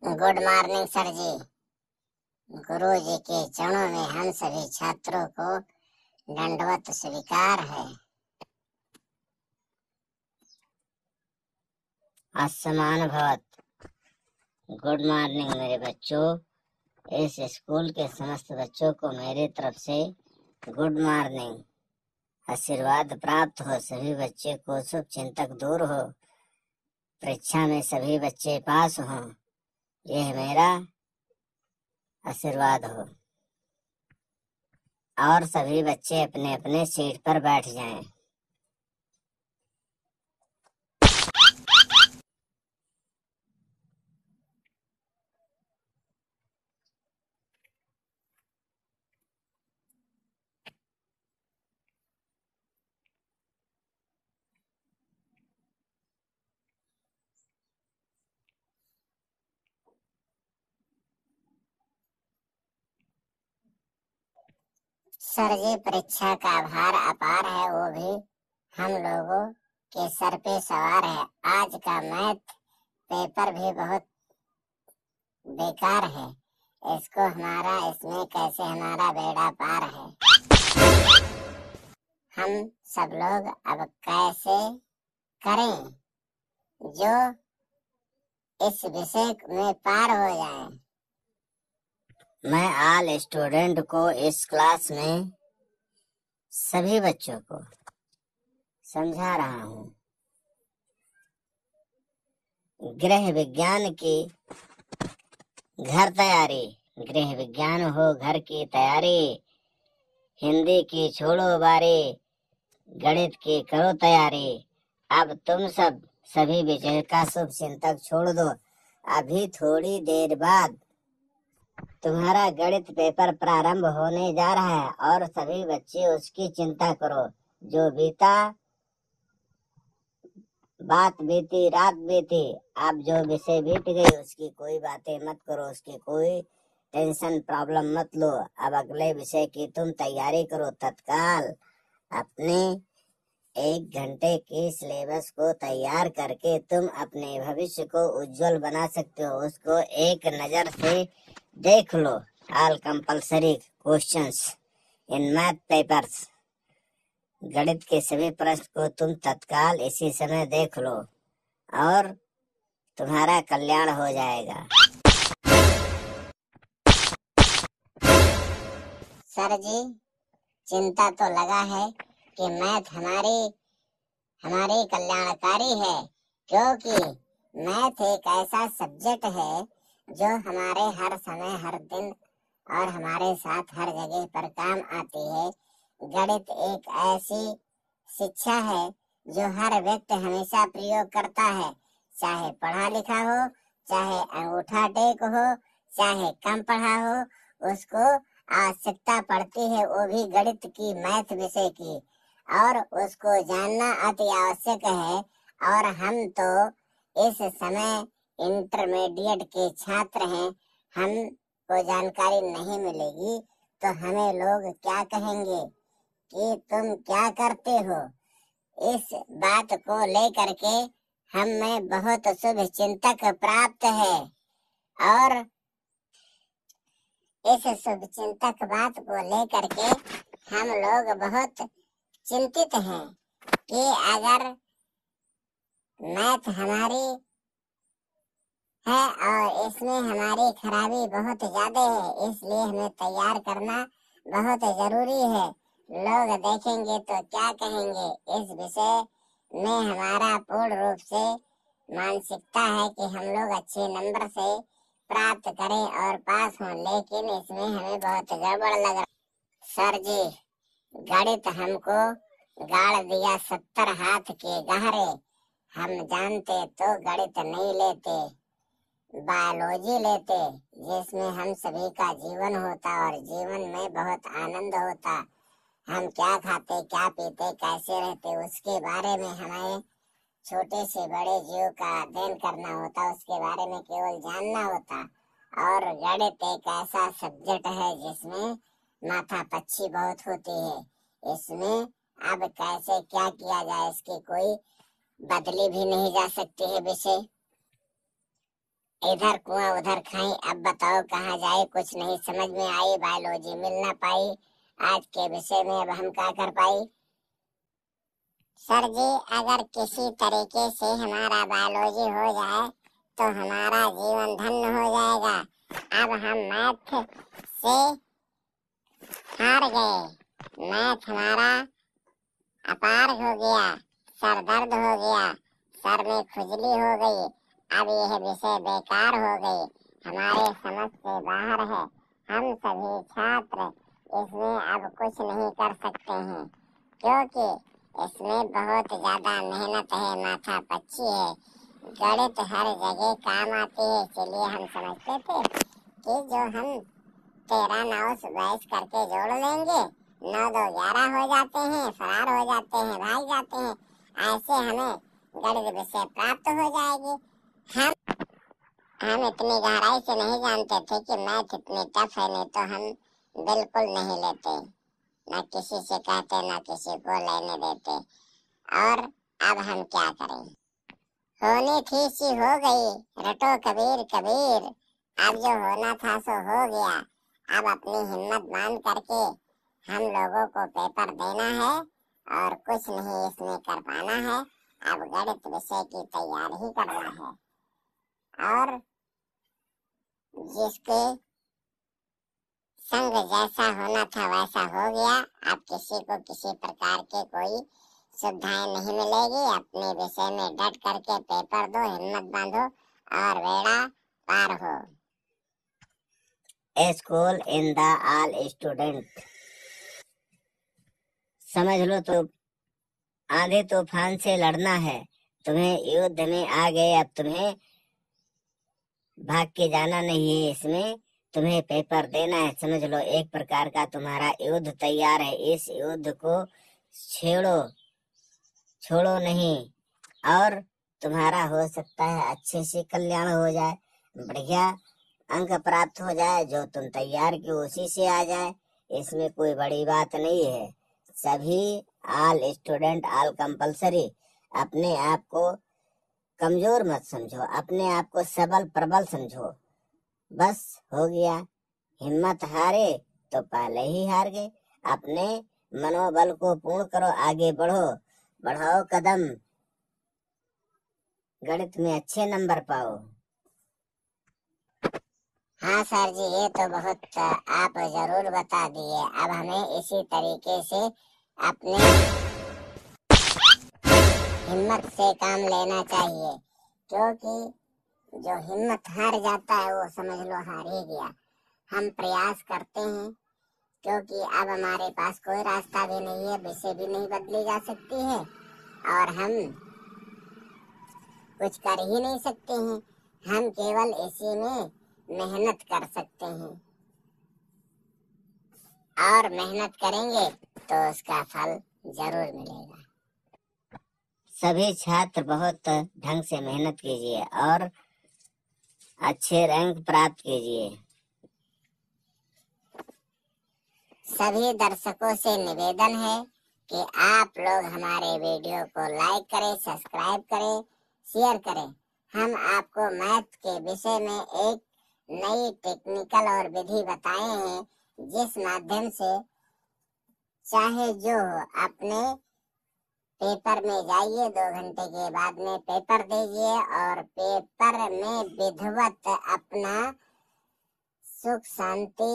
Good morning sir जी। गुरु जी के चरणों में हम सभी छात्रों को दंडवत स्वीकार है। आसमान भवत। गुड मॉर्निंग मेरे बच्चों। इस स्कूल के समस्त बच्चों को मेरी तरफ से गुड मॉर्निंग। आशीर्वाद प्राप्त हो, सभी बच्चे को शुभ चिंतक दूर हो, परीक्षा में सभी बच्चे पास हों, यह मेरा आशीर्वाद हो और सभी बच्चे अपने अपने सीट पर बैठ जाएं। सर जी, परीक्षा का भार अपार है, वो भी हम लोगों के सर पे सवार है। आज का मैथ पेपर भी बहुत बेकार है। इसमें कैसे हमारा बेड़ा पार है। हम सब लोग अब कैसे करें जो इस विषय में पार हो जाए। मैं ऑल स्टूडेंट को इस क्लास में सभी बच्चों को समझा रहा हूँ। गृह विज्ञान की घर तैयारी, गृह विज्ञान हो घर की तैयारी, हिंदी की छोड़ो बारी, गणित की करो तैयारी। अब तुम सभी विषय का शुभ चिंतक छोड़ दो। अभी थोड़ी देर बाद तुम्हारा गणित पेपर प्रारंभ होने जा रहा है और सभी बच्चे उसकी चिंता करो। जो बीता बात बीती रात बीती, अब जो विषय बीत गई उसकी कोई बातें मत करो, उसकी कोई टेंशन प्रॉब्लम मत लो। अब अगले विषय की तुम तैयारी करो। तत्काल अपने 1 घंटे के सिलेबस को तैयार करके तुम अपने भविष्य को उज्जवल बना सकते हो। उसको एक नजर से देख लो। All compulsory questions in math papers, गणित के सभी प्रश्न को तुम तत्काल इसी समय देख लो और तुम्हारा कल्याण हो जाएगा। सर जी, चिंता तो लगा है कि मैथ हमारी कल्याणकारी है, क्योंकि मैथ एक ऐसा सब्जेक्ट है जो हमारे हर समय हर दिन और हमारे साथ हर जगह पर काम आती है। गणित एक ऐसी शिक्षा है जो हर व्यक्ति हमेशा प्रयोग करता है, चाहे पढ़ा लिखा हो, चाहे अंगूठा टेक हो, चाहे कम पढ़ा हो, उसको आवश्यकता पड़ती है, वो भी गणित की, मैथ विषय की, और उसको जानना अति आवश्यक है। और हम तो इस समय इंटरमीडिएट के छात्र हैं, हमको जानकारी नहीं मिलेगी तो हमें लोग क्या कहेंगे कि तुम क्या करते हो। इस बात को लेकर के हमें बहुत शुभ चिंतक प्राप्त है और इस शुभ चिंतक बात को लेकर के हम लोग बहुत चिंतित हैं कि अगर मैथ हमारी है और इसमें हमारी खराबी बहुत ज्यादा है, इसलिए हमें तैयार करना बहुत जरूरी है। लोग देखेंगे तो क्या कहेंगे। इस विषय में हमारा पूर्ण रूप से मानसिकता है कि हम लोग अच्छे नंबर से प्राप्त करें और पास हों, लेकिन इसमें हमें बहुत गड़बड़ लग रहा। सर जी, गणित हमको गाड़ दिया 70 हाथ के गहरे। हम जानते तो गणित नहीं लेते, बायोलॉजी लेते, जिसमें हम सभी का जीवन होता और जीवन में बहुत आनंद होता। हम क्या खाते, क्या पीते, कैसे रहते, उसके बारे में हमें छोटे से बड़े जीव का अध्ययन करना होता, उसके बारे में केवल जानना होता। और गणित एक ऐसा सब्जेक्ट है जिसमें माथापच्ची बहुत होती है। इसमें अब कैसे क्या किया जाए, इसकी कोई बदली भी नहीं जा सकती है विषय। इधर कुआं उधर खाई, अब बताओ कहाँ जाए, कुछ नहीं समझ में आई, बायोलॉजी मिल ना पाई, आज के विषय में अब हम क्या कर पाई। सर जी अगर किसी तरीके से हमारा बायोलॉजी हो जाए तो हमारा जीवन धन्य हो जाएगा। अब हम मैथ से हार गए, मैथ हमारा अपार हो गया, सर दर्द हो गया, सर में खुजली हो गई, अब यह विषय बेकार हो गई, हमारे समझ से बाहर है, हम सभी छात्र इसमें अब कुछ नहीं कर सकते हैं, क्योंकि इसमें बहुत ज्यादा मेहनत है, माथा पच्ची है, गणित हर जगह काम आती है। चलिए हम समझते थे कि जो हम 13 9 22 करके जोड़ लेंगे, 9 2 11 हो जाते हैं, फरार हो जाते हैं, भाग जाते हैं, ऐसे हमें गणित विषय प्राप्त हो जाएगी। हम इतनी गहराई से नहीं जानते थे कि मैथ इतनी टफ है, नहीं तो हम बिल्कुल नहीं लेते, न किसी से कहते न किसी को लेने देते। और अब हम क्या करें, होनी थी सी हो गई, रटो कबीर कबीर, अब जो होना था सो हो गया, अब अपनी हिम्मत बांध करके हम लोगों को पेपर देना है और कुछ नहीं इसमें कर पाना है, अब गणित विषय की तैयारी ही करना है। और जिसके संग जैसा होना था वैसा हो गया, अब किसी को किसी प्रकार के कोई सुविधाएं नहीं मिलेगी, अपने विषय में डट करके पेपर दो, हिम्मत बांधो और बेड़ा पार हो। School in the all student, समझ लो तो आंधी तूफान से लड़ना है, तुम्हें युद्ध में आ गए, अब तुम्हें भाग के जाना नहीं है, इसमें तुम्हें पेपर देना है, समझ लो एक प्रकार का तुम्हारा युद्ध तैयार है, इस युद्ध को छोड़ो नहीं, और तुम्हारा हो सकता है अच्छे से कल्याण हो जाए, बढ़िया अंक प्राप्त हो जाए, जो तुम तैयार की उसी से आ जाए, इसमें कोई बड़ी बात नहीं है। सभी ऑल स्टूडेंट ऑल कंपलसरी, अपने आप को कमजोर मत समझो, अपने आप को सबल प्रबल समझो, बस हो गया, हिम्मत हारे तो पहले ही हार गए, अपने मनोबल को पूर्ण करो, आगे बढ़ाओ कदम, गणित में अच्छे नंबर पाओ। हाँ सर जी ये तो बहुत आप जरूर बता दिए, अब हमें इसी तरीके से अपने हिम्मत से काम लेना चाहिए, क्योंकि जो हिम्मत हार जाता है वो समझ लो हार ही गया। हम प्रयास करते हैं क्योंकि अब हमारे पास कोई रास्ता भी नहीं है, विषय भी नहीं बदली जा सकती है और हम कुछ कर ही नहीं सकते हैं, हम केवल इसी में मेहनत कर सकते हैं और मेहनत करेंगे तो उसका फल जरूर मिलेगा। सभी छात्र बहुत ढंग से मेहनत कीजिए और अच्छे रैंक प्राप्त कीजिए। सभी दर्शकों से निवेदन है कि आप लोग हमारे वीडियो को लाइक करें, सब्सक्राइब करें, शेयर करें। हम आपको मैथ के विषय में एक नई टेक्निकल और विधि बताए हैं, जिस माध्यम से चाहे जो अपने पेपर में जाइए, 2 घंटे के बाद में पेपर दीजिए और पेपर में विधिवत अपना सुख शांति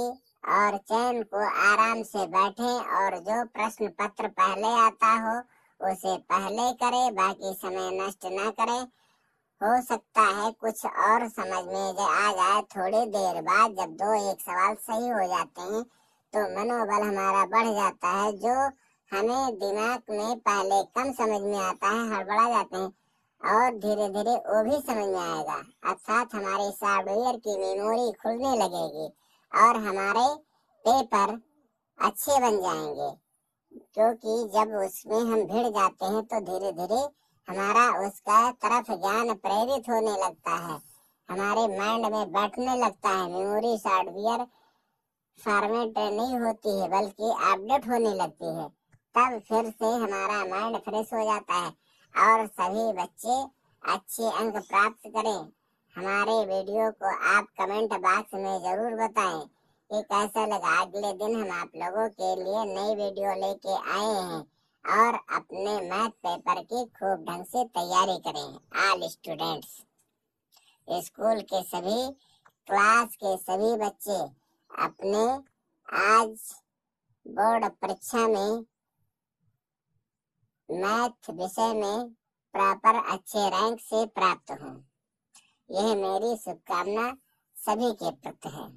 और चैन को आराम से बैठे और जो प्रश्न पत्र पहले आता हो उसे पहले करे, बाकी समय नष्ट ना करे। हो सकता है कुछ और समझ में आ जाए थोड़ी देर बाद, जब 2-1 सवाल सही हो जाते हैं तो मनोबल हमारा बढ़ जाता है, जो हमें दिमाग में पहले कम समझ में आता है, हड़बड़ा जाते हैं और धीरे धीरे वो भी समझ में आएगा, अर्थात हमारी सॉफ्टवेयर की मेमोरी खुलने लगेगी और हमारे पेपर अच्छे बन जाएंगे, क्योंकि जब उसमें हम भिड़ जाते हैं तो धीरे धीरे हमारा उसका तरफ ज्ञान प्रेरित होने लगता है, हमारे माइंड में बैठने लगता है, मेमोरी सॉफ्टवेयर फॉर्मेट नहीं होती है बल्कि अपडेट होने लगती है, तब फिर से हमारा माइंड फ्रेश हो जाता है और सभी बच्चे अच्छे अंक प्राप्त करें। हमारे वीडियो को आप कमेंट बॉक्स में जरूर बताएं कि कैसा लगा। अगले दिन हम आप लोगों के लिए नई वीडियो लेके आए हैं और अपने मैथ पेपर की खूब ढंग से तैयारी करें। ऑल स्टूडेंट्स, स्कूल के सभी क्लास के सभी बच्चे अपने आज बोर्ड परीक्षा में मैथ विषय में प्रॉपर अच्छे रैंक से प्राप्त हों, यह मेरी शुभकामना सभी के प्रति है।